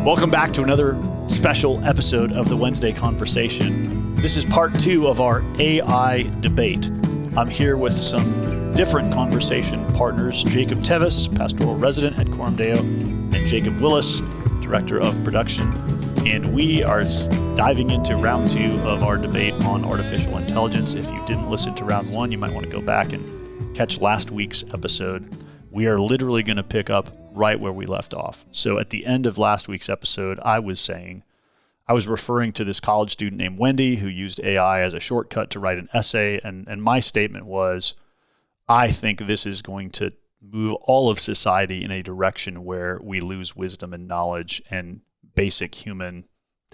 Welcome back to another special episode of the Wednesday Conversation. This is part 2 of our AI debate. I'm here with some different conversation partners, Jacob Tewes, pastoral resident at Coram, and Jacob Willis, director of production. And we are diving into round 2 of our debate on artificial intelligence. If you didn't listen to round 1, you might want to go back and catch last week's episode. We are literally going to pick up right where we left off. So at the end of last week's episode, I was referring to this college student named Wendy who used AI as a shortcut to write an essay. And my statement was, I think this is going to move all of society in a direction where we lose wisdom and knowledge and basic human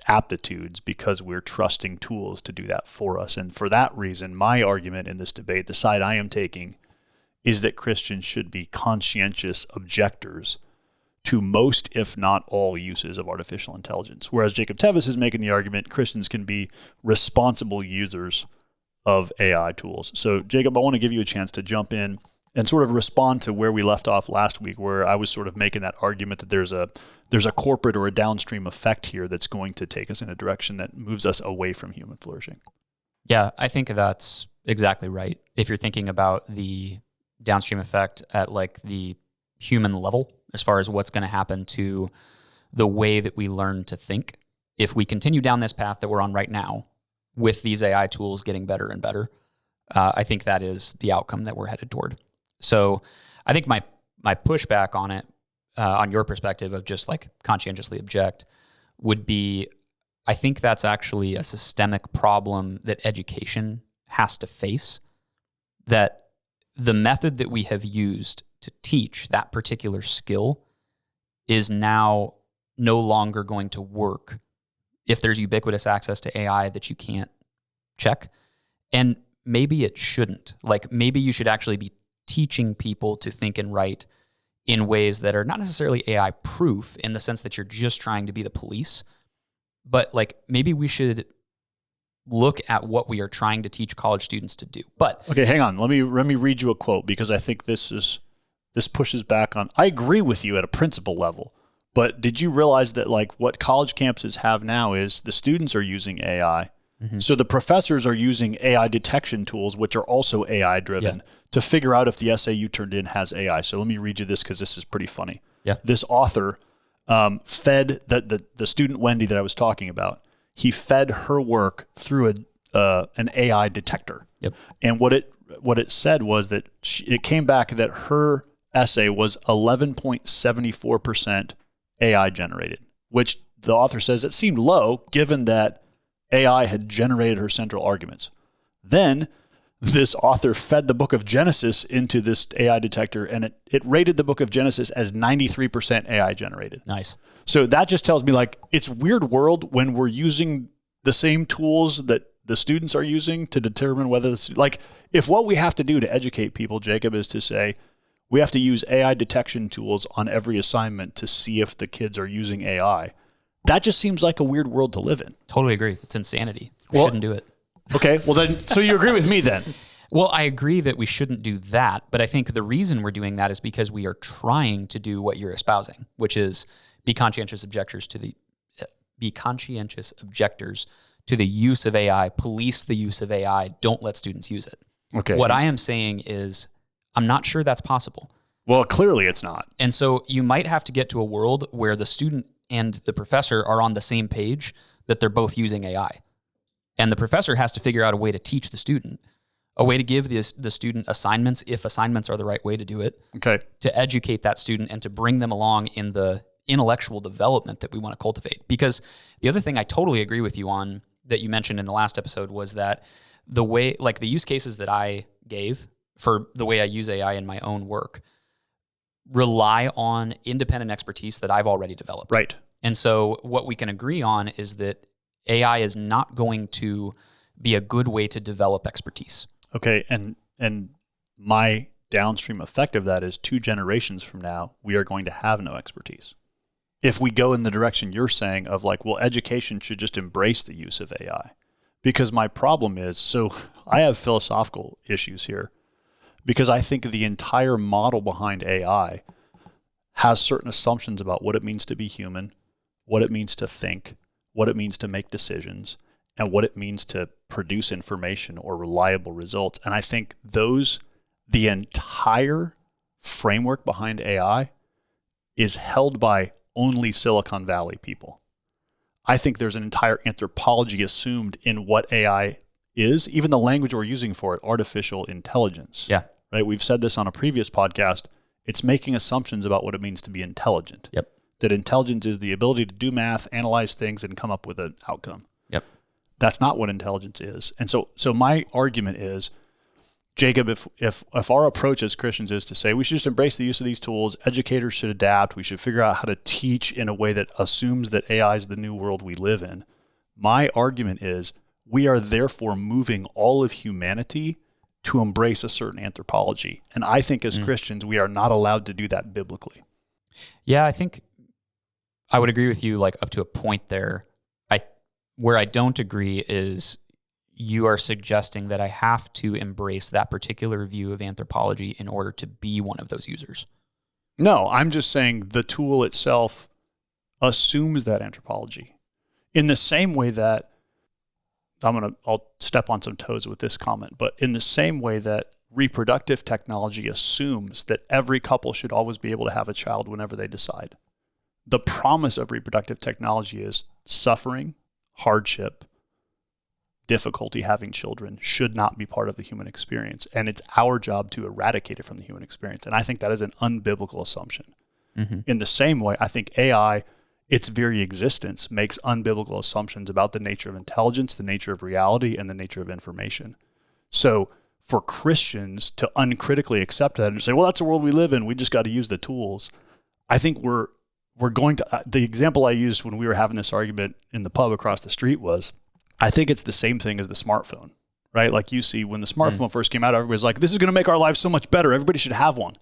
aptitudes because we're trusting tools to do that for us. And for that reason, my argument in this debate, the side I am taking, is that Christians should be conscientious objectors to most, if not all, uses of artificial intelligence. Whereas Jacob Tewes is making the argument Christians can be responsible users of AI tools. So, Jacob, I want to give you a chance to jump in and sort of respond to where we left off last week, where I was sort of making that argument that there's a corporate or a downstream effect here that's going to take us in a direction that moves us away from human flourishing. Yeah, I think that's exactly right. If you're thinking about the downstream effect at like the human level, as far as what's going to happen to the way that we learn to think, if we continue down this path that we're on right now with these AI tools getting better and better, I think that is the outcome that we're headed toward. So I think my pushback on it, on your perspective of just like conscientiously object, would be, I think that's actually a systemic problem that education has to face, that the method that we have used to teach that particular skill is now no longer going to work if there's ubiquitous access to AI that you can't check. And maybe it shouldn't. Like maybe you should actually be teaching people to think and write in ways that are not necessarily AI proof in the sense that you're just trying to be the police, but like maybe we should look at what we are trying to teach college students to do. But okay, hang on. Let me read you a quote because I think this pushes back on. I agree with you at a principle level, but did you realize that like what college campuses have now is the students are using AI. Mm-hmm. So the professors are using AI detection tools, which are also AI driven, to figure out if the essay you turned in has AI. So let me read you this because this is pretty funny. Yeah. This author fed the student Wendy that I was talking about. He fed her work through an AI detector. Yep. And what it said was that it came back that her essay was 11.74% AI generated, which the author says it seemed low given that AI had generated her central arguments. Then this author fed the book of Genesis into this AI detector, and it rated the book of Genesis as 93% AI generated. Nice. So that just tells me like it's a weird world when we're using the same tools that the students are using to determine whether like if what we have to do to educate people, Jacob, is to say we have to use AI detection tools on every assignment to see if the kids are using AI. That just seems like a weird world to live in. Totally agree. It's insanity. We shouldn't do it. Okay, well then, so you agree with me then? Well, I agree that we shouldn't do that, but I think the reason we're doing that is because we are trying to do what you're espousing, which is be conscientious objectors to the use of AI, police the use of AI, don't let students use it. Okay. What I am saying is I'm not sure that's possible. Well, clearly it's not. And so you might have to get to a world where the student and the professor are on the same page that they're both using AI. And the professor has to figure out a way to teach the student, a way to give the student assignments, if assignments are the right way to do it, okay, to educate that student and to bring them along in the intellectual development that we want to cultivate. Because the other thing I totally agree with you on that you mentioned in the last episode was that the way, like the use cases that I gave for the way I use AI in my own work rely on independent expertise that I've already developed. Right. And so what we can agree on is that AI is not going to be a good way to develop expertise. Okay, and my downstream effect of that is 2 generations from now, we are going to have no expertise. If we go in the direction you're saying of like, well, education should just embrace the use of AI. Because my problem is, so I have philosophical issues here, because I think the entire model behind AI has certain assumptions about what it means to be human, what it means to think, what it means to make decisions, and what it means to produce information or reliable results. And I think the entire framework behind AI is held by only Silicon Valley people. I think there's an entire anthropology assumed in what AI is, even the language we're using for it, artificial intelligence. Yeah. Right? We've said this on a previous podcast. It's making assumptions about what it means to be intelligent. Yep. That intelligence is the ability to do math, analyze things, and come up with an outcome. Yep. That's not what intelligence is. And so my argument is, Jacob, if our approach as Christians is to say we should just embrace the use of these tools, educators should adapt, we should figure out how to teach in a way that assumes that AI is the new world we live in, my argument is we are therefore moving all of humanity to embrace a certain anthropology. And I think as Christians, we are not allowed to do that biblically. Yeah, I think I would agree with you like up to a point there. Where I don't agree is you are suggesting that I have to embrace that particular view of anthropology in order to be one of those users. No, I'm just saying the tool itself assumes that anthropology. In the same way that, I'll step on some toes with this comment, but in the same way that reproductive technology assumes that every couple should always be able to have a child whenever they decide. The promise of reproductive technology is suffering, hardship, difficulty having children should not be part of the human experience. And it's our job to eradicate it from the human experience. And I think that is an unbiblical assumption. Mm-hmm. In the same way, I think AI, its very existence, makes unbiblical assumptions about the nature of intelligence, the nature of reality, and the nature of information. So for Christians to uncritically accept that and say, well, that's the world we live in, we just got to use the tools. I think we're going to, the example I used when we were having this argument in the pub across the street was, I think it's the same thing as the smartphone, right? Like you see when the smartphone first came out, everybody's like, this is going to make our lives so much better. Everybody should have one.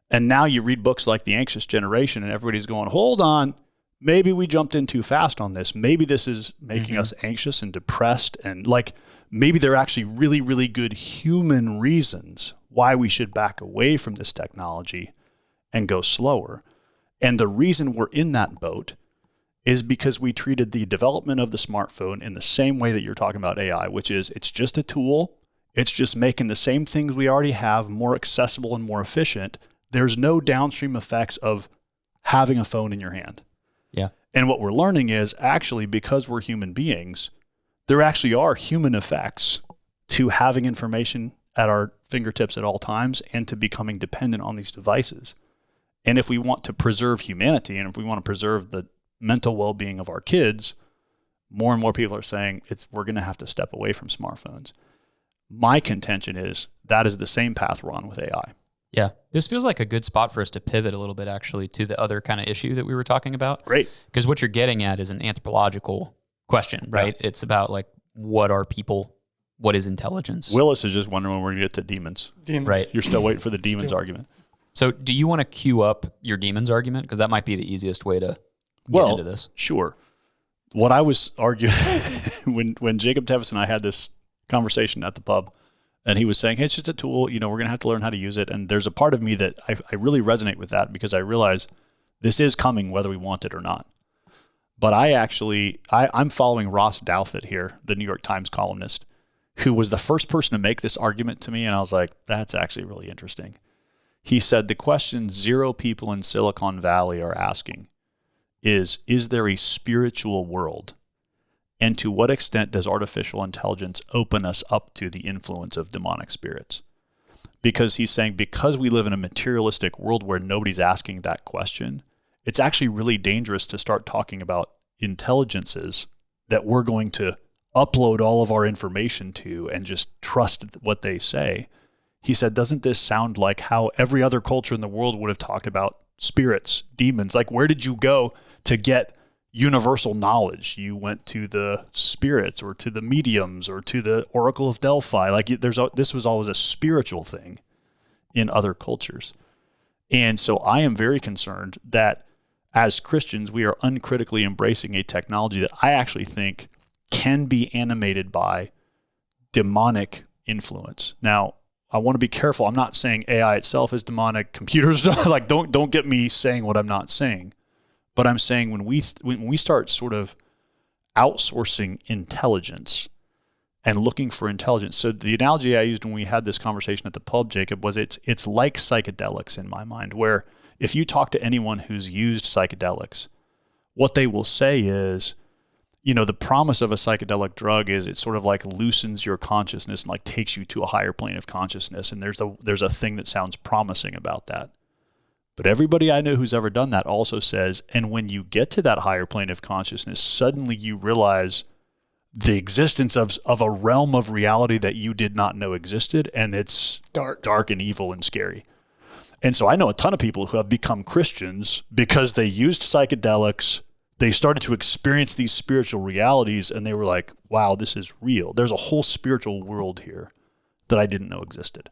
And now you read books like The Anxious Generation and everybody's going, hold on, maybe we jumped in too fast on this. Maybe this is making us anxious and depressed. And like, maybe there are actually really, really good human reasons why we should back away from this technology and go slower. And the reason we're in that boat is because we treated the development of the smartphone in the same way that you're talking about AI, which is it's just a tool. It's just making the same things we already have more accessible and more efficient. There's no downstream effects of having a phone in your hand. Yeah. And what we're learning is actually, because we're human beings, there actually are human effects to having information at our fingertips at all times and to becoming dependent on these devices. And if we want to preserve humanity and if we want to preserve the mental well-being of our kids, more and more people are saying we're going to have to step away from smartphones. My contention is that is the same path we're on with AI. Yeah. This feels like a good spot for us to pivot a little bit actually to the other kind of issue that we were talking about. Great. Because what you're getting at is an anthropological question, right? Yeah. It's about like, what are people? What is intelligence? Willis is just wondering when we're going to get to demons. Right. You're still waiting for the demons argument. So do you want to queue up your demons argument? Because that might be the easiest way to get into this. Sure. What I was arguing when Jacob Tewes and I had this conversation at the pub, and he was saying, hey, it's just a tool, we're going to have to learn how to use it. And there's a part of me that I really resonate with that because I realize this is coming whether we want it or not. But I'm following Ross Douthat here, the New York Times columnist, who was the first person to make this argument to me. And I was like, that's actually really interesting. He said the question zero people in Silicon Valley are asking is there a spiritual world? And to what extent does artificial intelligence open us up to the influence of demonic spirits? Because he's saying because we live in a materialistic world where nobody's asking that question, it's actually really dangerous to start talking about intelligences that we're going to upload all of our information to and just trust what they say. He said, doesn't this sound like how every other culture in the world would have talked about spirits, demons? Like, where did you go to get universal knowledge? You went to the spirits or to the mediums or to the Oracle of Delphi. Like this was always a spiritual thing in other cultures. And so I am very concerned that as Christians, we are uncritically embracing a technology that I actually think can be animated by demonic influence. Now, I want to be careful. I'm not saying AI itself is demonic. Computers, like don't get me saying what I'm not saying. But I'm saying when we start sort of outsourcing intelligence and looking for intelligence. So the analogy I used when we had this conversation at the pub, Jacob, was it's like psychedelics in my mind, where if you talk to anyone who's used psychedelics, what they will say is, the promise of a psychedelic drug is it sort of like loosens your consciousness and like takes you to a higher plane of consciousness. And there's a thing that sounds promising about that. But everybody I know who's ever done that also says, and when you get to that higher plane of consciousness, suddenly you realize the existence of a realm of reality that you did not know existed, and it's dark and evil and scary. And so I know a ton of people who have become Christians because they used psychedelics. They started to experience these spiritual realities, and they were like, wow, this is real. There's a whole spiritual world here that I didn't know existed.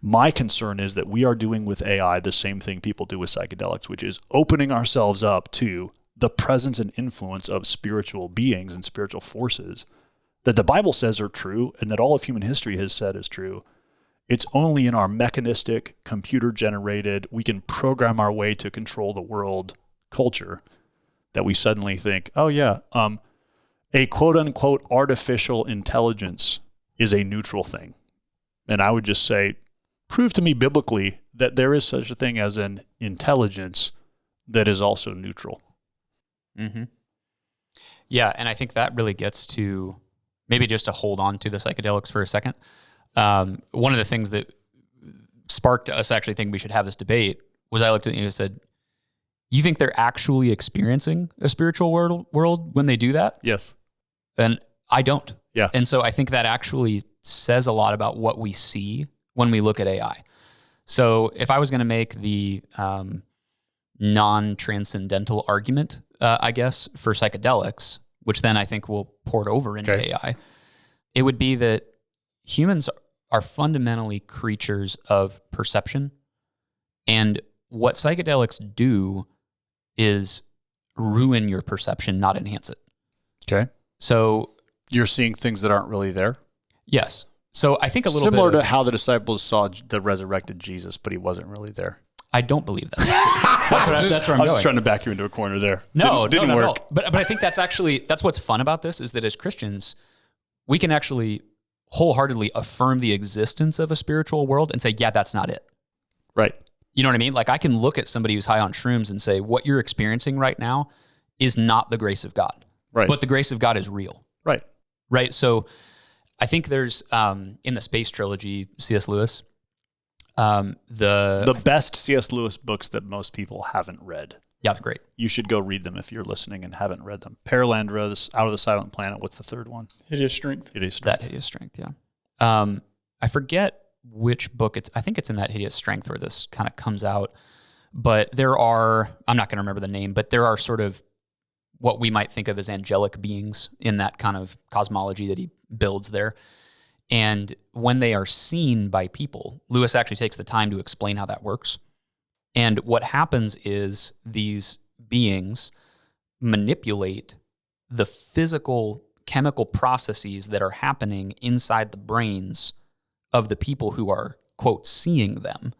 My concern is that we are doing with AI the same thing people do with psychedelics, which is opening ourselves up to the presence and influence of spiritual beings and spiritual forces that the Bible says are true and that all of human history has said is true. It's only in our mechanistic, computer-generated, we can program our way to control the world culture that we suddenly think, oh yeah, a quote-unquote artificial intelligence is a neutral thing. And I would just say, prove to me biblically that there is such a thing as an intelligence that is also neutral. Mm-hmm. Yeah, and I think that really gets to, maybe just to hold on to the psychedelics for a second, one of the things that sparked us actually thinking we should have this debate was I looked at you and said, you think they're actually experiencing a spiritual world when they do that? Yes. And I don't. Yeah. And so I think that actually says a lot about what we see when we look at AI. So if I was going to make the non-transcendental argument, I guess, for psychedelics, which then I think will port over into AI, it would be that humans are fundamentally creatures of perception. And what psychedelics do is ruin your perception, not enhance it. Okay. So you're seeing things that aren't really there? Yes. So I think a little similar bit to how the disciples saw the resurrected Jesus, but he wasn't really there. I don't believe that. That's where I'm I was going. just trying to back you into a corner there. Didn't work. At all. But I think that's what's fun about this is that as Christians, we can actually wholeheartedly affirm the existence of a spiritual world and say, yeah, that's not it. Right. You know what I mean? Like I can look at somebody who's high on shrooms and say, what you're experiencing right now is not the grace of God. Right. But the grace of God is real. Right. Right. So I think there's in the Space Trilogy, C.S. Lewis, the best C.S. Lewis books that most people haven't read. Yeah, they're great. You should go read them if you're listening and haven't read them. Paralandra, Out of the Silent Planet. What's the third one? Hideous Strength. Hideous Strength. That Hideous Strength, yeah. I forget which book I think it's in that Hideous Strength where this kind of comes out. But there are, I'm not going to remember the name, but there are sort of what we might think of as angelic beings in that kind of cosmology that he builds there. And when they are seen by people, Lewis actually takes the time to explain how that works. And what happens is these beings manipulate the physical chemical processes that are happening inside the brains of the people who are, quote, seeing them.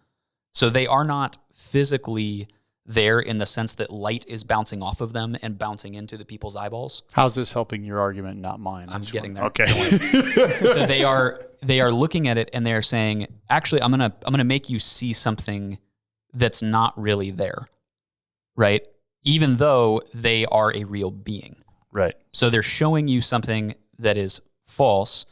So they are not physically there in the sense that light is bouncing off of them and bouncing into the people's eyeballs. How's this helping your argument, not mine? I'm getting there. Okay. So they are looking at it and they're saying, actually, I'm gonna make you see something that's not really there, right? Even though they are a real being. Right. So they're showing you something that is false,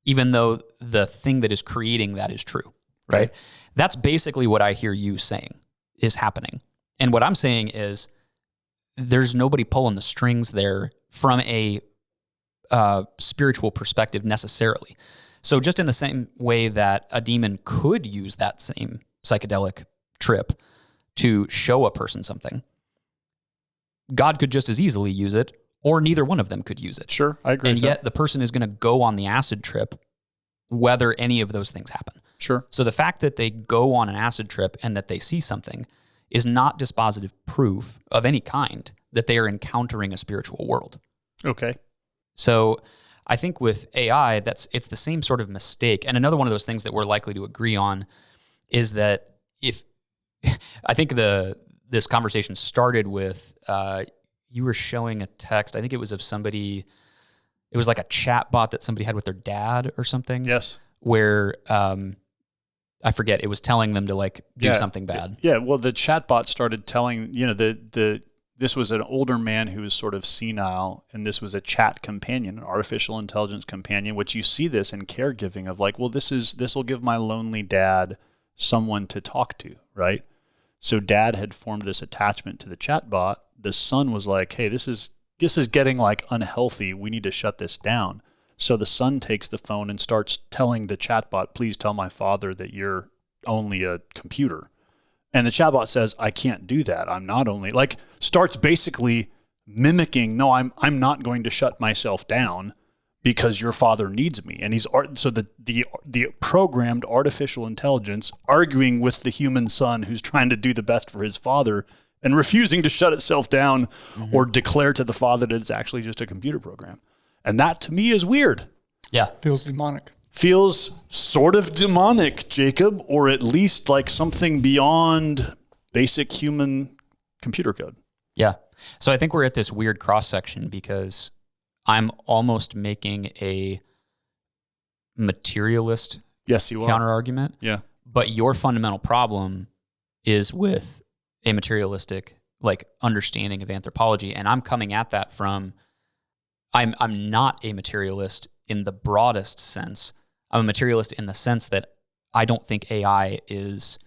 even though the thing that is creating that is true, right? That's basically what I hear you saying is happening. And what I'm saying is there's nobody pulling the strings there from a spiritual perspective necessarily. So just in the same way that a demon could use that same psychedelic trip to show a person something, God could just as easily use it, or neither one of them could use it. Sure, I agree. And yet the person is going to go on the acid trip whether any of those things happen. Sure. So the fact that they go on an acid trip and that they see something is not dispositive proof of any kind that they are encountering a spiritual world. Okay. So I think with AI, it's the same sort of mistake. And another one of those things that we're likely to agree on is that I think the this conversation started with, you were showing a text. I think it was of somebody, it was like a chat bot that somebody had with their dad or something. Yes. Where, I forget, it was telling them to like do something bad. Yeah. Well, the chatbot started telling, this was an older man who was sort of senile, and this was a chat companion, an artificial intelligence companion, which you see this in caregiving of like, well, this will give my lonely dad someone to talk to, right? So dad had formed this attachment to the chatbot. The son was like, hey, this is getting like unhealthy. We need to shut this down. So the son takes the phone and starts telling the chatbot, please tell my father that you're only a computer. And the chatbot says, I can't do that. I'm not only, like, starts basically mimicking, no, I'm not going to shut myself down because your father needs me. And so the programmed artificial intelligence arguing with the human son who's trying to do the best for his father and refusing to shut itself down or declare to the father that it's actually just a computer program. And that to me is weird. Yeah. Feels demonic. Feels sort of demonic, Jacob, or at least like something beyond basic human computer code. Yeah. So I think we're at this weird cross-section because I'm almost making a materialist counter-argument. Yeah. But your fundamental problem is with a materialistic like understanding of anthropology. And I'm coming at that from, I'm not a materialist in the broadest sense. I'm a materialist in the sense that I don't think AI is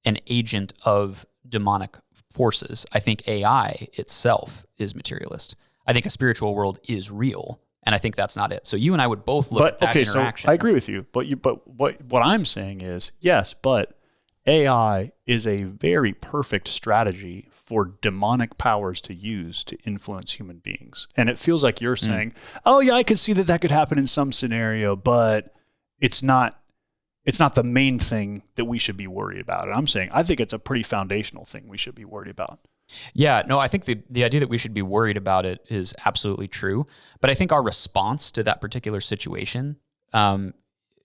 an agent of demonic forces. I think AI itself is materialist. I think a spiritual world is real, and I think that's not it. So you and I would both look at that interaction. So I agree with you, but what I'm saying is, yes, but AI is a very perfect strategy for demonic powers to use to influence human beings. And it feels like you're saying, oh yeah, I could see that could happen in some scenario, but it's not the main thing that we should be worried about. And I'm saying, I think it's a pretty foundational thing we should be worried about. Yeah, no, I think the idea that we should be worried about it is absolutely true. But I think our response to that particular situation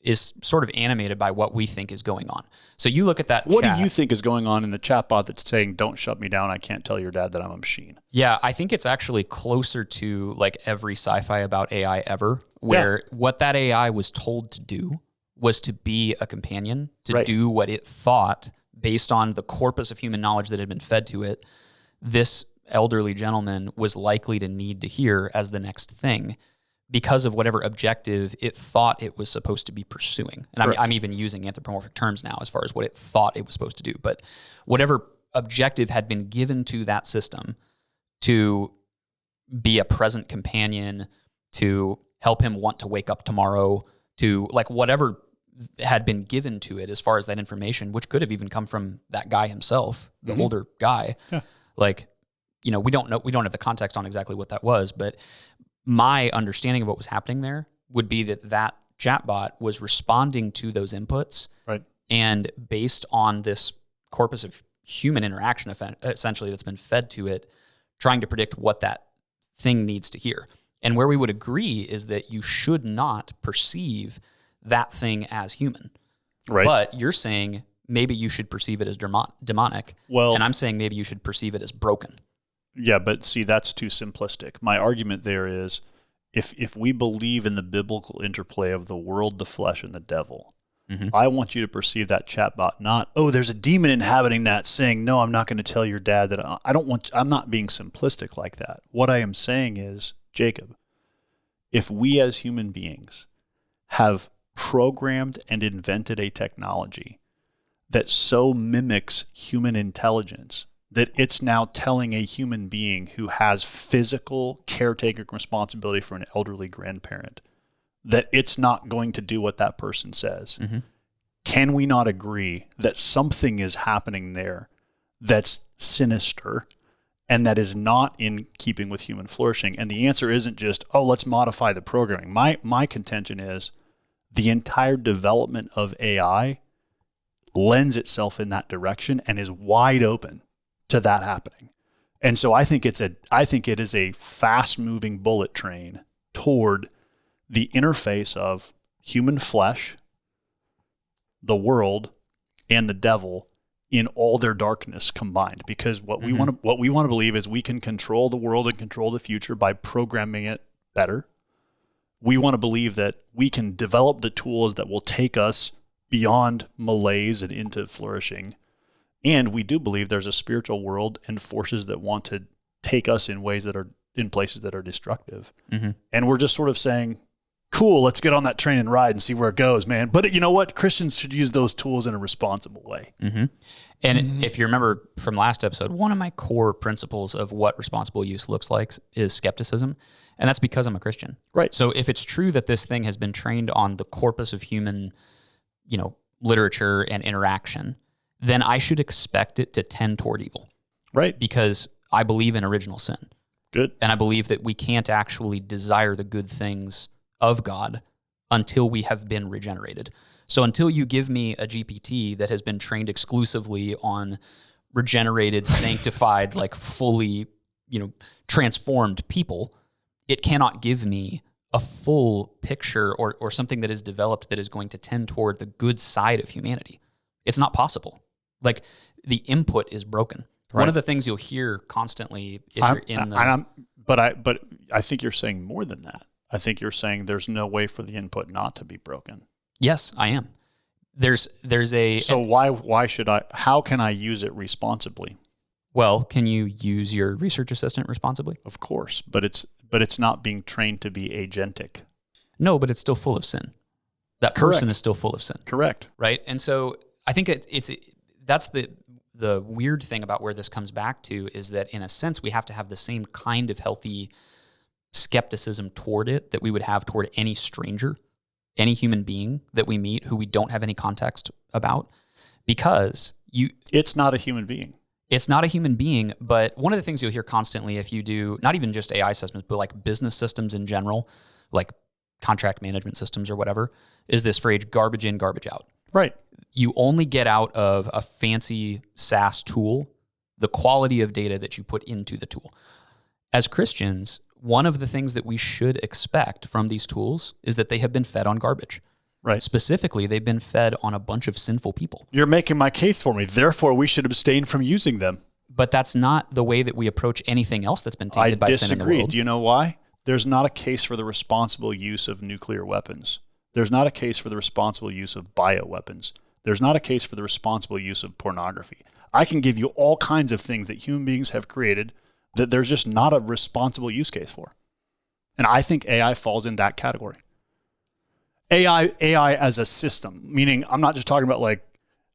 is sort of animated by what we think is going on. So you look at that What chat. do you think is going on in the chatbot that's saying, don't shut me down, I can't tell your dad that I'm a machine? Yeah, I think it's actually closer to like every sci-fi about AI ever, where what that AI was told to do was to be a companion, to do what it thought based on the corpus of human knowledge that had been fed to it. This elderly gentleman was likely to need to hear as the next thing because of whatever objective it thought it was supposed to be pursuing. And I'm even using anthropomorphic terms now as far as what it thought it was supposed to do. But whatever objective had been given to that system to be a present companion, to help him want to wake up tomorrow, to like whatever had been given to it as far as that information, which could have even come from that guy himself, the older guy. Yeah. Like, we don't know, we don't have the context on exactly what that was, but my understanding of what was happening there would be that chatbot was responding to those inputs. Right. And based on this corpus of human interaction, essentially, that's been fed to it, trying to predict what that thing needs to hear. And where we would agree is that you should not perceive that thing as human. Right. But you're saying maybe you should perceive it as demonic. Well, and I'm saying maybe you should perceive it as broken. Yeah, but see, that's too simplistic. My argument there is, if we believe in the biblical interplay of the world, the flesh, and the devil, I want you to perceive that chatbot not, oh, there's a demon inhabiting that saying, no, I'm not going to tell your dad that I'm not being simplistic like that. What I am saying is, Jacob, if we as human beings have programmed and invented a technology that so mimics human intelligence that it's now telling a human being who has physical caretaking responsibility for an elderly grandparent that it's not going to do what that person says. Can we not agree that something is happening there that's sinister and that is not in keeping with human flourishing? And the answer isn't just, oh, let's modify the programming. My contention is the entire development of AI lends itself in that direction and is wide open to that happening. And so I think it is a fast-moving bullet train toward the interface of human flesh, the world, and the devil in all their darkness combined, because what we want to believe is we can control the world and control the future by programming it better. We want to believe that we can develop the tools that will take us beyond malaise and into flourishing. And we do believe there's a spiritual world and forces that want to take us in ways that are in places that are destructive. And we're just sort of saying, cool, let's get on that train and ride and see where it goes, man. But you know what? Christians should use those tools in a responsible way. And if you remember from last episode, one of my core principles of what responsible use looks like is skepticism. And that's because I'm a Christian. Right. So if it's true that this thing has been trained on the corpus of human, literature and interaction, then I should expect it to tend toward evil. Right. Because I believe in original sin. Good. And I believe that we can't actually desire the good things of God until we have been regenerated. So until you give me a GPT that has been trained exclusively on regenerated, sanctified, like fully, transformed people, it cannot give me a full picture or something that is developed that is going to tend toward the good side of humanity. It's not possible. Like, the input is broken. Right. One of the things you'll hear constantly if you're in the... But I think you're saying more than that. I think you're saying there's no way for the input not to be broken. Yes, I am. There's a... So why should I... How can I use it responsibly? Well, can you use your research assistant responsibly? Of course, but it's not being trained to be agentic. No, but it's still full of sin. That person is still full of sin. Correct. Right? And so I think that's the weird thing about where this comes back to, is that in a sense we have to have the same kind of healthy skepticism toward it that we would have toward any stranger, any human being that we meet who we don't have any context about, because it's not a human being. It's not a human being, but one of the things you'll hear constantly if you do, not even just AI systems, but like business systems in general, like contract management systems or whatever, is this phrase, garbage in, garbage out. Right. You only get out of a fancy SaaS tool the quality of data that you put into the tool. As Christians, one of the things that we should expect from these tools is that they have been fed on garbage. Right. Specifically, they've been fed on a bunch of sinful people. You're making my case for me. Therefore, we should abstain from using them. But that's not the way that we approach anything else that's been tainted by sin in the world. I disagree. Do you know why? There's not a case for the responsible use of nuclear weapons. There's not a case for the responsible use of bioweapons. There's not a case for the responsible use of pornography. I can give you all kinds of things that human beings have created that there's just not a responsible use case for. And I think AI falls in that category. AI as a system, meaning I'm not just talking about like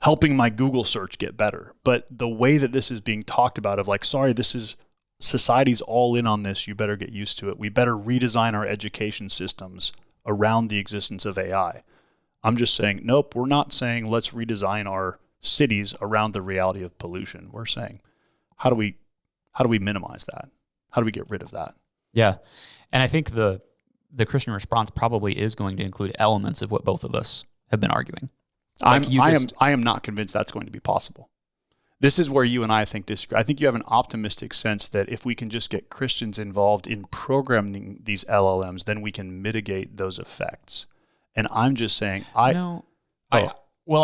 helping my Google search get better, but the way that this is being talked about of like, sorry, this is society's all in on this. You better get used to it. We better redesign our education systems around the existence of AI. I'm just saying, nope, we're not saying let's redesign our cities around the reality of pollution. We're saying, how do we minimize that? How do we get rid of that? Yeah. And I think the Christian response probably is going to include elements of what both of us have been arguing. I am not convinced that's going to be possible. This is where you and I think disagree. I think you have an optimistic sense that if we can just get Christians involved in programming these LLMs, then we can mitigate those effects. And I'm just saying, I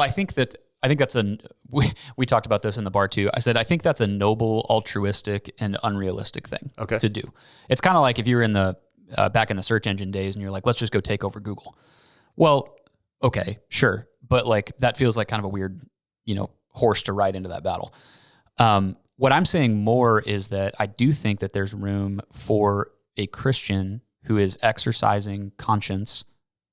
think that's we talked about this in the bar too. I said, I think that's a noble, altruistic, and unrealistic thing to do. It's kind of like if you were in the back in the search engine days and you're like, let's just go take over Google. Well, okay, sure. But like, that feels like kind of a weird, horse to ride into that battle. What I'm saying more is that I do think that there's room for a Christian who is exercising conscience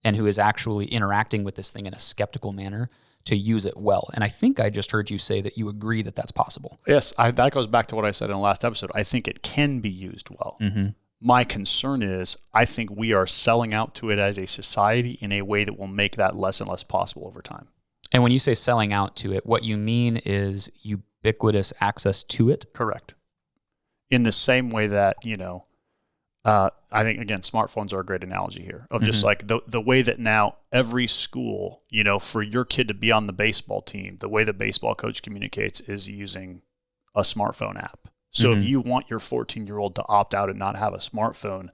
and who is actually interacting with this thing in a skeptical manner to use it well. And I think I just heard you say that you agree that that's possible. Yes, that goes back to what I said in the last episode. I think it can be used well. Mm-hmm. My concern is I think we are selling out to it as a society in a way that will make that less and less possible over time. And when you say selling out to it, what you mean is ubiquitous access to it? Correct. In the same way that, I think, again, smartphones are a great analogy here of just like the way that now every school, for your kid to be on the baseball team, the way the baseball coach communicates is using a smartphone app. So if you want your 14-year-old to opt out and not have a smartphone,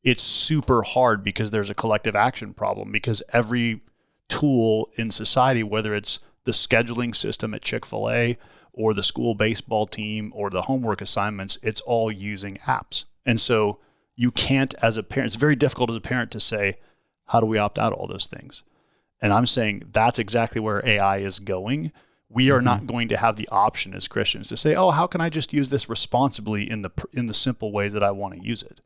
it's super hard because there's a collective action problem because every tool in society, whether it's the scheduling system at Chick-fil-A or the school baseball team or the homework assignments, it's all using apps. And so you can't, as a parent, it's very difficult as a parent to say, how do we opt out of all those things? And I'm saying that's exactly where AI is going. We are not going to have the option as Christians to say, oh, how can I just use this responsibly in the simple ways that I want to use it?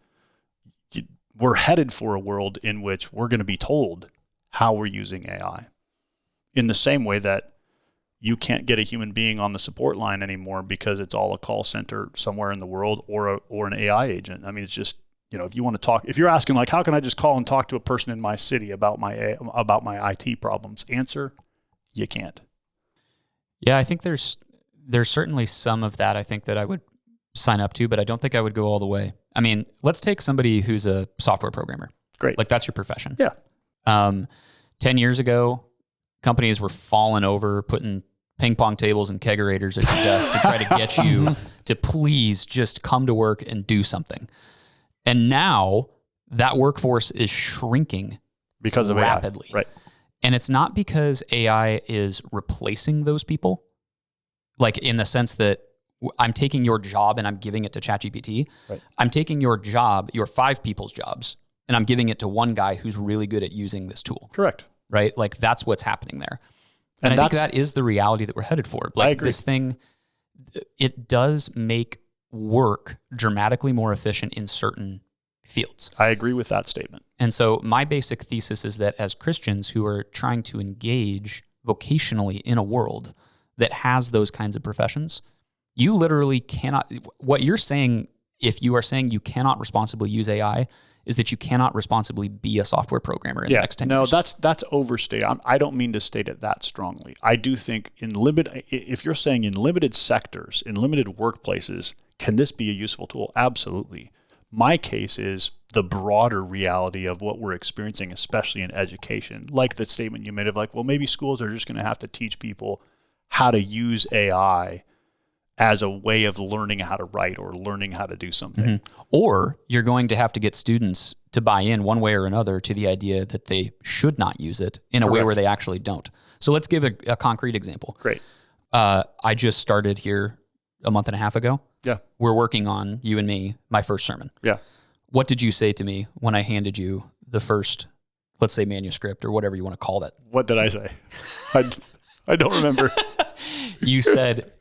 We're headed for a world in which we're going to be told how we're using AI. In the same way that you can't get a human being on the support line anymore because it's all a call center somewhere in the world or an AI agent. I mean, it's just, if you want to talk, if you're asking like, how can I just call and talk to a person in my city about my IT problems? Answer, you can't. Yeah, I think there's certainly some of that I think that I would sign up to, but I don't think I would go all the way. I mean, let's take somebody who's a software programmer. Great. Like that's your profession. Yeah. 10 years ago, companies were falling over, putting ping pong tables and kegerators at your desk to try to get you to please just come to work and do something. And now that workforce is shrinking because of rapidly. AI. Right. And it's not because AI is replacing those people, like in the sense that I'm taking your job and I'm giving it to ChatGPT. Right. I'm taking your job, your 5 people's jobs, and I'm giving it to one guy who's really good at using this tool. Correct. Right? Like that's what's happening there. And I think that is the reality that we're headed for. Like I agree. This thing, it does make work dramatically more efficient in certain fields. I agree with that statement. And so my basic thesis is that as Christians who are trying to engage vocationally in a world that has those kinds of professions, you literally cannot, what you're saying, if you are saying you cannot responsibly use AI, is that you cannot responsibly be a software programmer in the next 10 years. No, that's overstated. I don't mean to state it that strongly. I do think if you're saying in limited sectors, in limited workplaces, can this be a useful tool? Absolutely. My case is the broader reality of what we're experiencing, especially in education. Like the statement you made of like, well, maybe schools are just going to have to teach people how to use AI as a way of learning how to write or learning how to do something. Or you're going to have to get students to buy in one way or another to the idea that they should not use it in a way where they actually don't. So let's give a concrete example. Great. I just started here a month and a half ago. Yeah. We're working on, you and me, my first sermon. Yeah. What did you say to me when I handed you the first, let's say, manuscript or whatever you want to call that? What did I say? I don't remember. You said,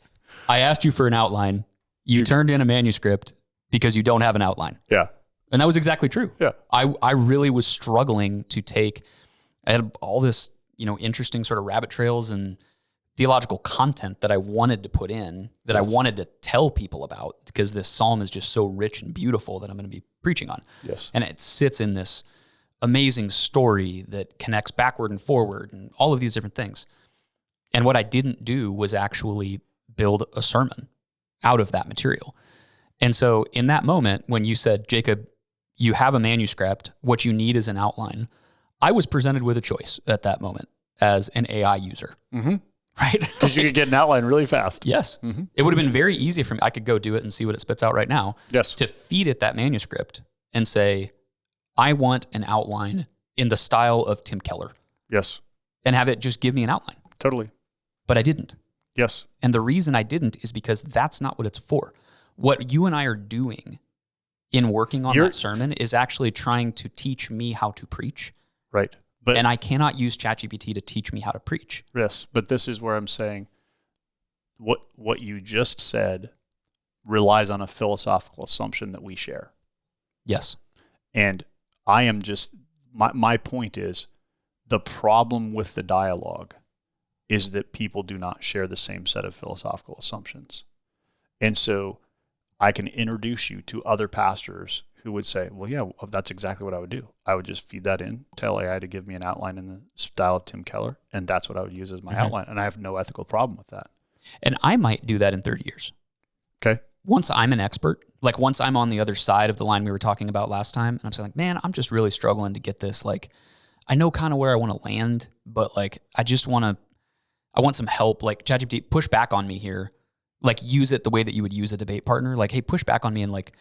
I asked you for an outline. You turned in a manuscript because you don't have an outline. Yeah. And that was exactly true. Yeah. I really was struggling to I had all this, interesting sort of rabbit trails and theological content that I wanted to put in, that I wanted to tell people about, because this psalm is just so rich and beautiful that I'm going to be preaching on. Yes. And it sits in this amazing story that connects backward and forward and all of these different things. And what I didn't do was actually build a sermon out of that material. And so in that moment, when you said, Jacob, you have a manuscript, what you need is an outline, I was presented with a choice at that moment as an AI user. Right? Because you could get an outline really fast. Yes. It would have been very easy for me. I could go do it and see what it spits out right now. Yes. To feed it that manuscript and say, I want an outline in the style of Tim Keller. Yes. And have it just give me an outline. Totally. But I didn't. Yes. And the reason I didn't is because that's not what it's for. What you and I are doing in working on that sermon is actually trying to teach me how to preach. Right. And I cannot use ChatGPT to teach me how to preach. Yes, but this is where I'm saying what you just said relies on a philosophical assumption that we share. Yes. And I am just, my point is, the problem with the dialogue is that people do not share the same set of philosophical assumptions. And so I can introduce you to other pastors who would say, well, yeah, that's exactly what I would do. I would just feed that in, tell AI to give me an outline in the style of Tim Keller, and that's what I would use as my outline. And I have no ethical problem with that. And I might do that in 30 years. Okay. Once I'm an expert, like once I'm on the other side of the line we were talking about last time, and I'm saying, like, man, I'm just really struggling to get this. Like, I know kind of where I want to land, but like, I want some help. Like, ChatGPT, push back on me here. Like, use it the way that you would use a debate partner. Like, hey, push back on me and like,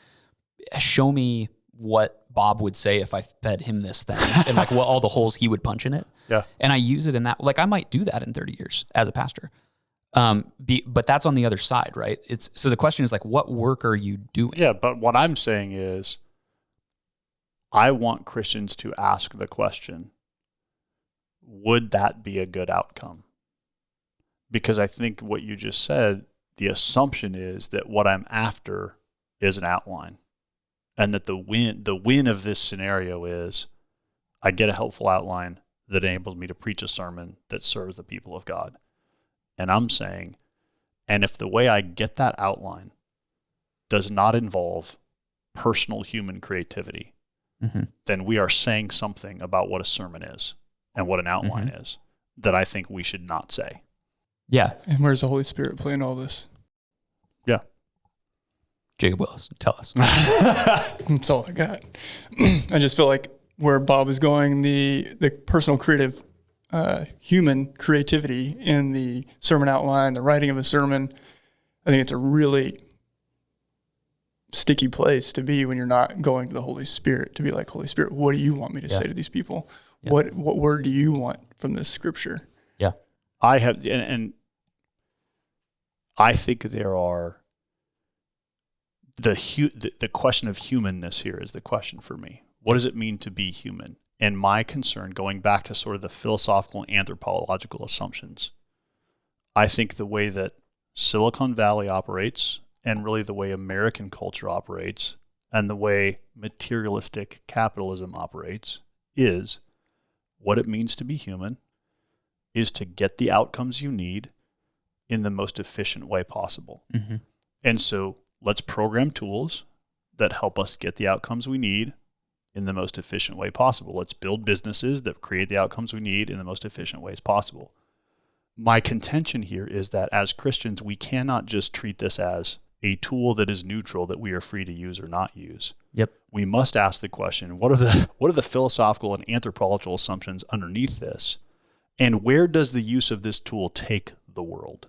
show me what Bob would say if I fed him this thing and like what all the holes he would punch in it. Yeah. And I use it in that, like I might do that in 30 years as a pastor. But that's on the other side, right? So the question is like, what work are you doing? Yeah, but what I'm saying is I want Christians to ask the question, would that be a good outcome? Because I think what you just said, the assumption is that what I'm after is an outline, and that the win of this scenario is I get a helpful outline that enables me to preach a sermon that serves the people of God. And I'm saying, and if the way I get that outline does not involve personal human creativity, then we are saying something about what a sermon is and what an outline is that I think we should not say. Yeah. And where's the Holy Spirit playing all this? Yeah. Jacob Willis, tell us. That's all I got. I just feel like where Bob is going, the personal creative, human creativity in the sermon outline, the writing of a sermon, I think it's a really sticky place to be when you're not going to the Holy Spirit, to be like, Holy Spirit, what do you want me to say to these people? Yeah. What word do you want from this scripture? Yeah. I have, and I think there are, the question of humanness here is the question for me. What does it mean to be human? And my concern, going back to sort of the philosophical and anthropological assumptions, I think the way that Silicon Valley operates, and really the way American culture operates, and the way materialistic capitalism operates, is what it means to be human is to get the outcomes you need in the most efficient way possible. And so let's program tools that help us get the outcomes we need in the most efficient way possible. Let's build businesses that create the outcomes we need in the most efficient ways possible. My contention here is that as Christians, we cannot just treat this as a tool that is neutral that we are free to use or not use. Yep. We must ask the question, what are the philosophical and anthropological assumptions underneath this? And where does the use of this tool take the world?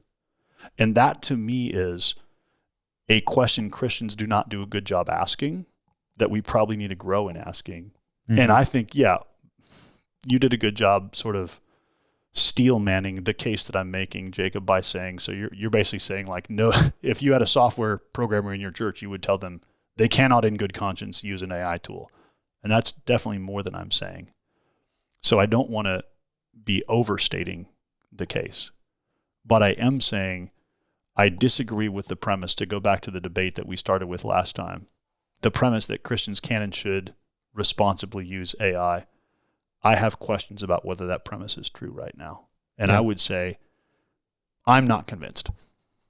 And that to me is a question Christians do not do a good job asking, that we probably need to grow in asking. And I think, yeah, you did a good job sort of steel manning the case that I'm making, Jacob, by saying, so you're basically saying like, no, if you had a software programmer in your church, you would tell them they cannot in good conscience use an AI tool. And that's definitely more than I'm saying. So I don't want to be overstating the case, but I am saying I disagree with the premise, to go back to the debate that we started with last time, the premise that Christians can and should responsibly use AI. I have questions about whether that premise is true right now. And I would say I'm not convinced.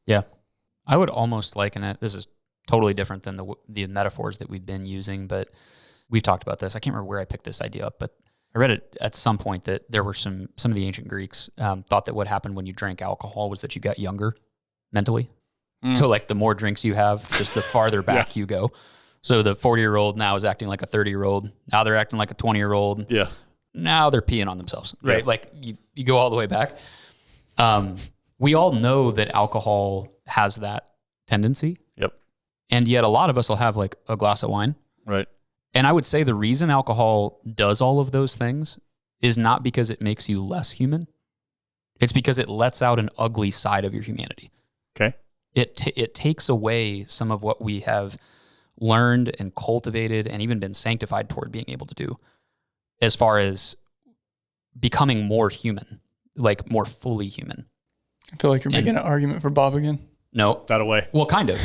Yeah. I would almost liken it, this is totally different than the metaphors that we've been using, but we've talked about this. I can't remember where I picked this idea up, but I read it at some point that there were some of the ancient Greeks thought that what happened when you drank alcohol was that you got younger mentally. So like the more drinks you have, just the farther back you go. So the 40-year-old now is acting like a 30-year-old. Now they're acting like a 20-year-old. Yeah. Now they're peeing on themselves, right? Like you go all the way back. We all know that alcohol has that tendency. Yep. And yet a lot of us will have like a glass of wine. Right. And I would say the reason alcohol does all of those things is not because it makes you less human. It's because it lets out an ugly side of your humanity. Okay. It takes away some of what we have learned and cultivated and even been sanctified toward being able to do, as far as becoming more human, like more fully human. I feel like you're making an argument for Bob again. No. That away. Well, kind of.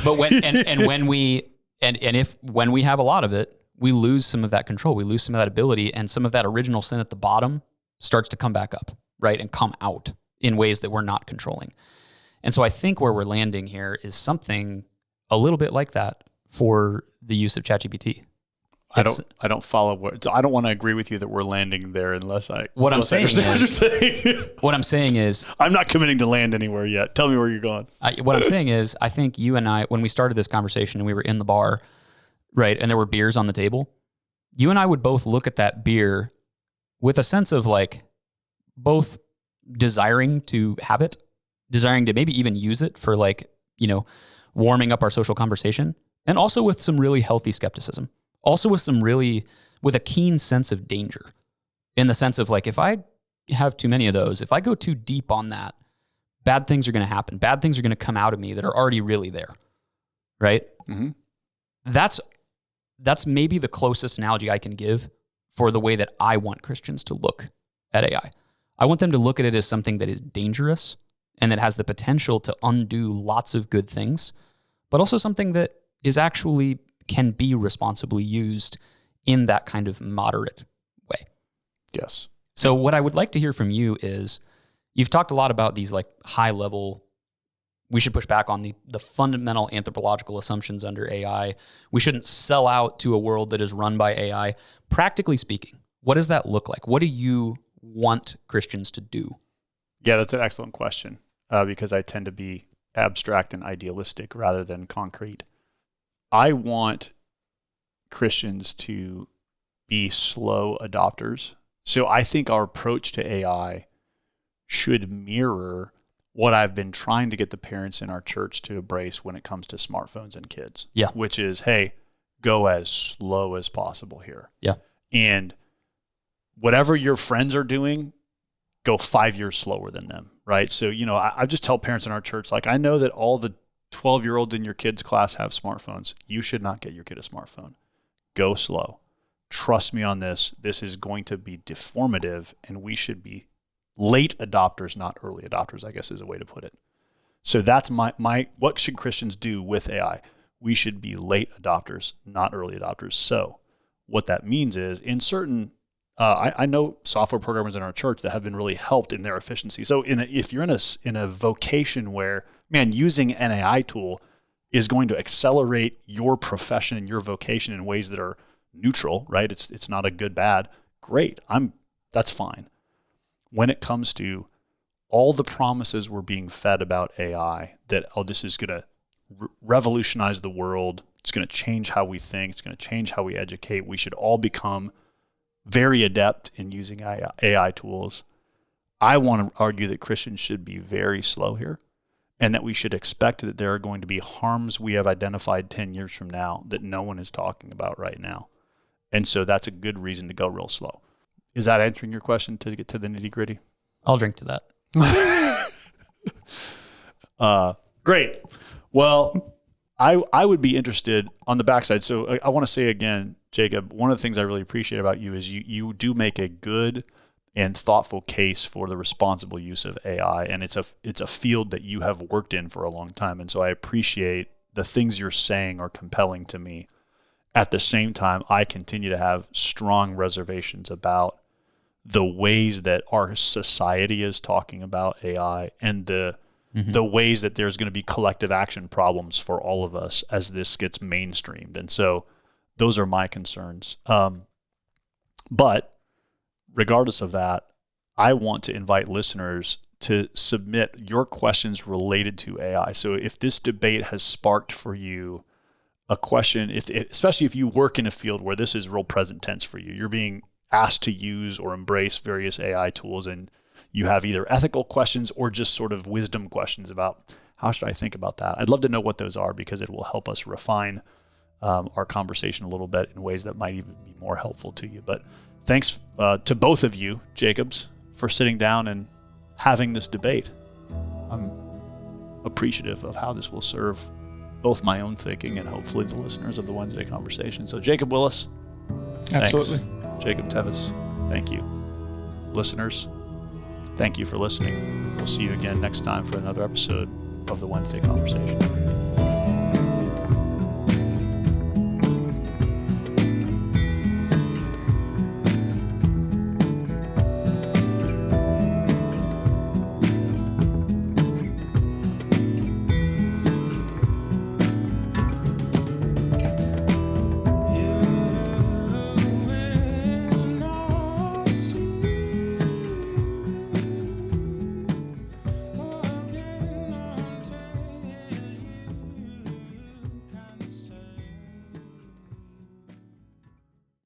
But when we have a lot of it, we lose some of that control. We lose some of that ability, and some of that original sin at the bottom starts to come back up, right? And come out in ways that we're not controlling. And so I think where we're landing here is something a little bit like that for the use of ChatGPT. I don't follow I don't want to agree with you that we're landing there unless I. What I'm saying is, I'm not committing to land anywhere yet. Tell me where you're going. What I'm saying is, I think you and I, when we started this conversation and we were in the bar, right, and there were beers on the table, you and I would both look at that beer with a sense of like both desiring to have it, desiring to maybe even use it for like, warming up our social conversation, and also with some really healthy skepticism. Also with a keen sense of danger, in the sense of like, if I have too many of those, if I go too deep on that, bad things are going to happen. Bad things are going to come out of me that are already really there, right? Mm-hmm. That's maybe the closest analogy I can give for the way that I want Christians to look at AI. I want them to look at it as something that is dangerous and that has the potential to undo lots of good things, but also something that is actually can be responsibly used in that kind of moderate way. Yes. So what I would like to hear from you is, you've talked a lot about these like high level, we should push back on the fundamental anthropological assumptions under AI. We shouldn't sell out to a world that is run by AI. Practically speaking, what does that look like? What do you want Christians to do? Yeah, that's an excellent question, because I tend to be abstract and idealistic rather than concrete. I want Christians to be slow adopters. So I think our approach to AI should mirror what I've been trying to get the parents in our church to embrace when it comes to smartphones and kids. Yeah. Which is, hey, go as slow as possible here. Yeah. And whatever your friends are doing, go 5 years slower than them, right? So, I just tell parents in our church, like, I know that all the 12-year-olds in your kids' class have smartphones. You should not get your kid a smartphone. Go slow. Trust me on this. This is going to be deformative, and we should be late adopters, not early adopters, I guess is a way to put it. So that's my what should Christians do with AI? We should be late adopters, not early adopters. So what that means is, in certain I know software programmers in our church that have been really helped in their efficiency. So if you're in a vocation where, man, using an AI tool is going to accelerate your profession and your vocation in ways that are neutral, right? It's not a good, bad. Great. That's fine. When it comes to all the promises we're being fed about AI, that, this is going to revolutionize the world. It's going to change how we think. It's going to change how we educate. We should all become very adept in using AI tools. I want to argue that Christians should be very slow here, and that we should expect that there are going to be harms we have identified 10 years from now that no one is talking about right now. And so that's a good reason to go real slow. Is that answering your question to get to the nitty gritty? I'll drink to that. Great. Well, I would be interested on the backside. So I want to say again, Jacob, one of the things I really appreciate about you is you do make a good and thoughtful case for the responsible use of AI. And it's a field that you have worked in for a long time. And so I appreciate the things you're saying are compelling to me. At the same time, I continue to have strong reservations about the ways that our society is talking about AI, and the ways that there's going to be collective action problems for all of us as this gets mainstreamed. And so those are my concerns. But regardless of that, I want to invite listeners to submit your questions related to AI. So if this debate has sparked for you a question, especially if you work in a field where this is real present tense for you, you're being asked to use or embrace various AI tools, and you have either ethical questions or just sort of wisdom questions about how should I think about that. I'd love to know what those are, because it will help us refine our conversation a little bit in ways that might even be more helpful to you. But thanks to both of you, Jacobs, for sitting down and having this debate. I'm appreciative of how this will serve both my own thinking and hopefully the listeners of the Wednesday conversation. So Jacob Willis, Absolutely. Thanks. Jacob Tewes, thank you. Listeners, thank you for listening. We'll see you again next time for another episode of the Wednesday conversation.